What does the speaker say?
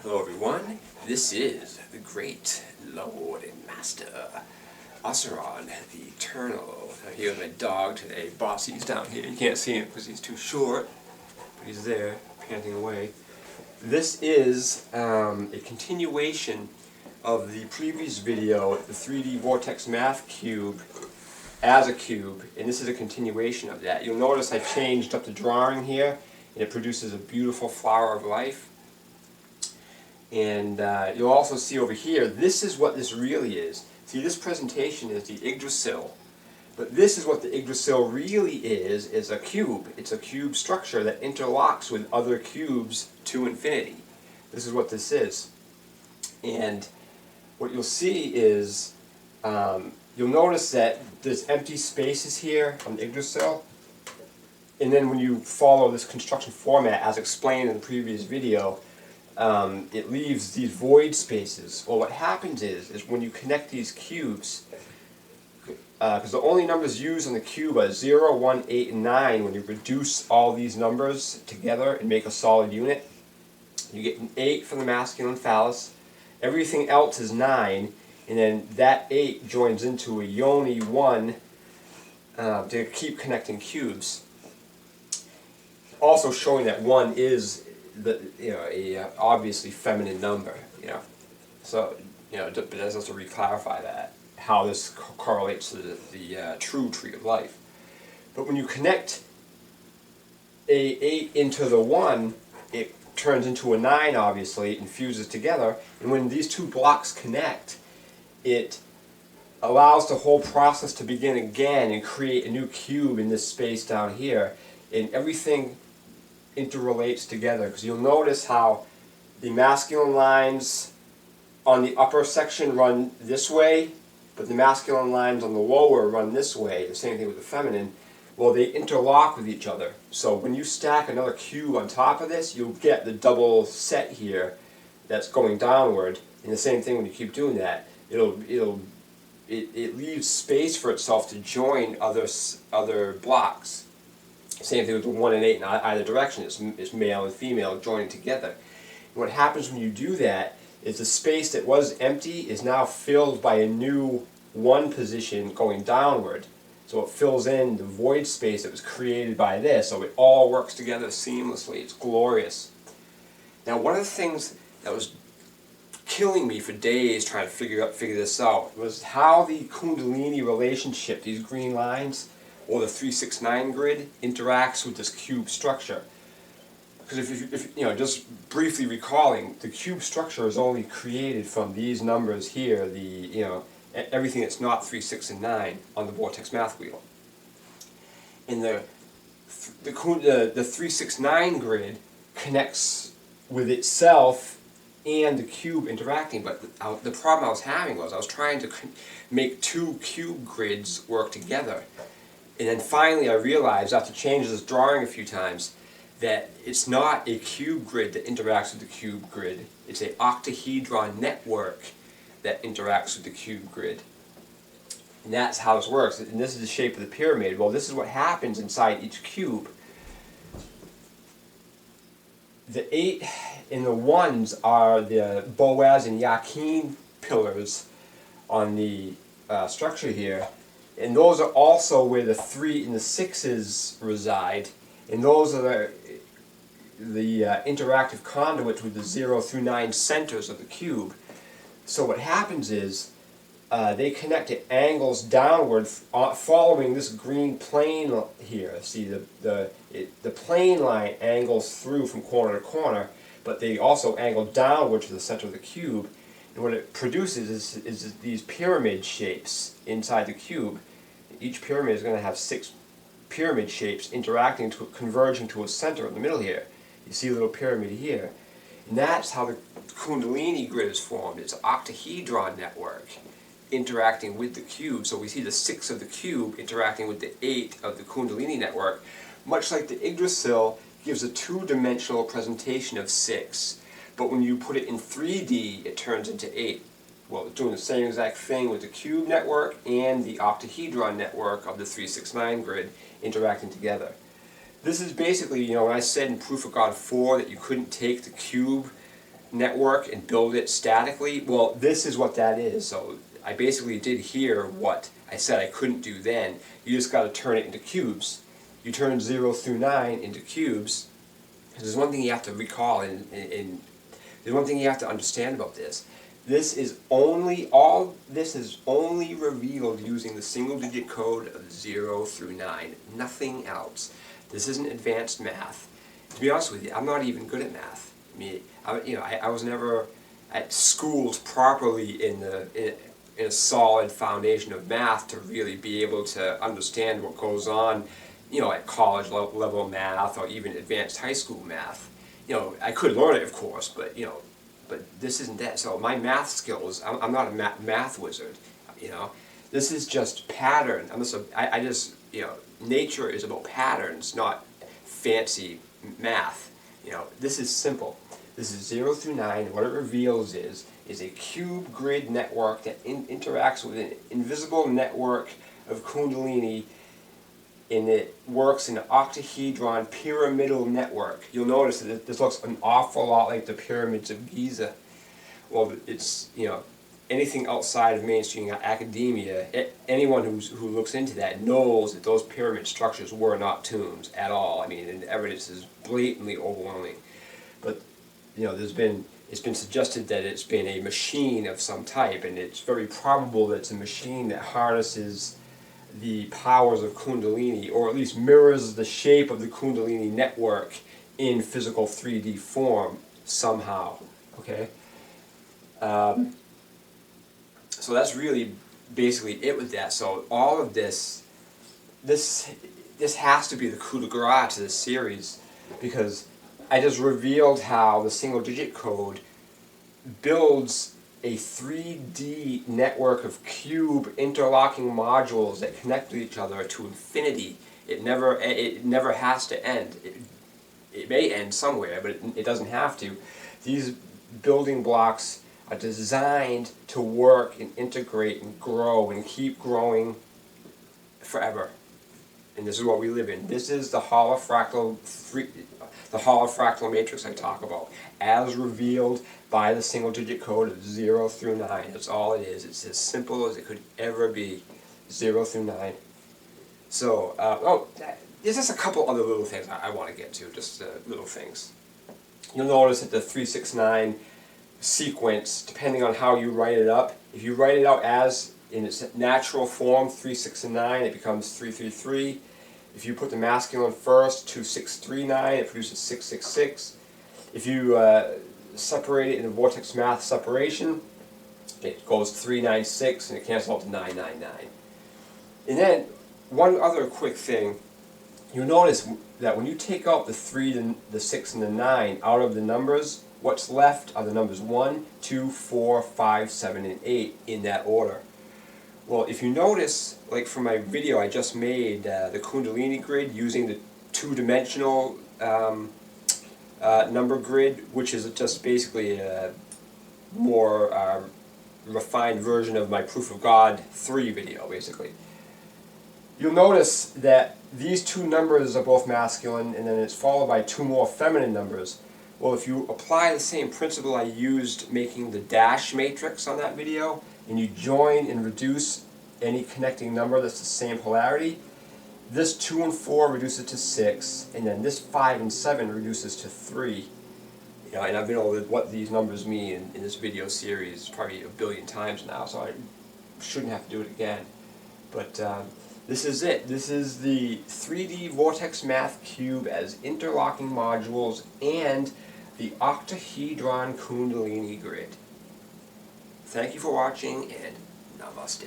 Hello everyone, this is the great Lord and Master Osiron, the Eternal. I'm here with my dog today. Bossy's down here. You can't see him because he's too short, but he's there, panting away. This is a continuation of the previous video, the 3D Vortex Math Cube as a cube, and this is a continuation of that. You'll notice I changed up the drawing here, and it produces a beautiful flower of life. And you'll also see over here, this is what this really is. See, this presentation is the Yggdrasil, but this is what the Yggdrasil really is a cube. It's a cube structure that interlocks with other cubes to infinity. This is what this is. And what you'll see is, you'll notice that there's empty spaces here on the Yggdrasil, and then when you follow this construction format as explained in the previous video, it leaves these void spaces. Well, what happens is when you connect these cubes, because the only numbers used on the cube are 0, 1, 8, and 9, when you reduce all these numbers together and make a solid unit, you get an 8 from the masculine phallus, everything else is 9, and then that 8 joins into a yoni 1 to keep connecting cubes. Also showing that 1 is a obviously feminine number, So, but that's also re-clarify that, how this correlates to the true tree of life. But when you connect a 8 into the 1, it turns into a 9, obviously, and fuses together. And when these two blocks connect, it allows the whole process to begin again and create a new cube in this space down here. And everything interrelates together, because you'll notice how the masculine lines on the upper section run this way, but the masculine lines on the lower run this way. The same thing with the feminine. Well, they interlock with each other. So when you stack another cube on top of this, you'll get the double set here that's going downward. And the same thing when you keep doing that, it leaves space for itself to join other blocks. Same thing with the 1 and 8 in either direction. It's male and female joining together. And what happens when you do that is the space that was empty is now filled by a new 1 position going downward. So it fills in the void space that was created by this. So it all works together seamlessly. It's glorious. Now, one of the things that was killing me for days trying to figure this out was how the Kundalini relationship, these green lines, or the 369 grid, interacts with this cube structure. Because if just briefly recalling, the cube structure is only created from these numbers here, everything that's not 3, 6, and 9 on the Vortex math wheel. And the 369 grid connects with itself and the cube interacting, but the problem I was having was I was trying to make two cube grids work together. And then finally I realized, after changing this drawing a few times, that it's not a cube grid that interacts with the cube grid. It's an octahedron network that interacts with the cube grid. And that's how this works. And this is the shape of the pyramid. Well, this is what happens inside each cube. The 8 and the 1s are the Boaz and Yakin pillars on the structure here. And those are also where the 3 and the 6s reside. And those are the interactive conduits with the 0 through 9 centers of the cube. So what happens is they connect at angles downward following this green plane here. See, the plane line angles through from corner to corner, but they also angle downward to the center of the cube. And what it produces is these pyramid shapes inside the cube. Each pyramid is going to have 6 pyramid shapes converging to a center in the middle here. You see a little pyramid here. And that's how the Kundalini grid is formed. It's an octahedron network interacting with the cube. So we see the 6 of the cube interacting with the 8 of the Kundalini network. Much like the Yggdrasil gives a 2-dimensional presentation of 6. But when you put it in 3D, it turns into 8. Well, it's doing the same exact thing with the cube network and the octahedron network of the 369 grid interacting together. This is basically, when I said in Proof of God 4 that you couldn't take the cube network and build it statically, well, this is what that is. So I basically did here what I said I couldn't do then. You just got to turn it into cubes. You turn 0 through 9 into cubes. There's one thing you have to recall, and there's one thing you have to understand about this. This is only revealed using the single-digit code of 0 through 9. Nothing else. This isn't advanced math. To be honest with you, I'm not even good at math. I mean, I was never schooled properly in a solid foundation of math to really be able to understand what goes on, at college level math or even advanced high school math. I could learn it, of course, but this isn't that. So my math skills, I'm not a math wizard. This is just pattern. Nature is about patterns, not fancy math. This is simple. This is 0 through 9, and what it reveals is a cube grid network that interacts with an invisible network of Kundalini, and it works in an octahedron pyramidal network. You'll notice that this looks an awful lot like the pyramids of Giza. Well, it's, anything outside of mainstream academia, anyone who looks into that knows that those pyramid structures were not tombs at all. I mean, and the evidence is blatantly overwhelming. But, it's been suggested that it's been a machine of some type, and it's very probable that it's a machine that harnesses the powers of Kundalini, or at least mirrors the shape of the Kundalini network in physical 3D form somehow. Okay? So that's really basically it with that. So all of this has to be the coup de grace to this series, because I just revealed how the single-digit code builds a 3D network of cube interlocking modules that connect to each other to infinity. It never has to end. It may end somewhere, but it doesn't have to. These building blocks are designed to work and integrate and grow and keep growing forever. And this is what we live in. This is the holofractal matrix I talk about, as revealed by the single-digit code of 0 through 9. That's all it is. It's as simple as it could ever be, 0 through 9. So, there's just a couple other little things I want to get to, just little things. You'll notice that the 369 sequence, depending on how you write it up, if you write it out as in its natural form, 3, 6, and 9, it becomes 3, 3, 3. If you put the masculine first, 2, 6, 3, 9, it produces 6, 6, 6. If you separate it in the vortex math separation, it goes 3, 9, 6, and it cancels out to 9, 9, 9. And then, one other quick thing, you'll notice that when you take out the 3, the 6, and the 9 out of the numbers, what's left are the numbers 1, 2, 4, 5, 7, and 8 in that order. Well, if you notice, like from my video I just made, the Kundalini grid using the two-dimensional number grid, which is just basically a more refined version of my Proof of God 3 video, basically. You'll notice that these two numbers are both masculine, and then it's followed by two more feminine numbers. Well, if you apply the same principle I used making the dash matrix on that video, and you join and reduce any connecting number that's the same polarity, this 2 and 4 reduces to 6, and then this 5 and 7 reduces to 3. And I've been over what these numbers mean in this video series probably a billion times now, so I shouldn't have to do it again. But this is it. This is the 3D Vortex Math Cube as interlocking modules and the Octahedron Kundalini grid. Thank you for watching, and namaste.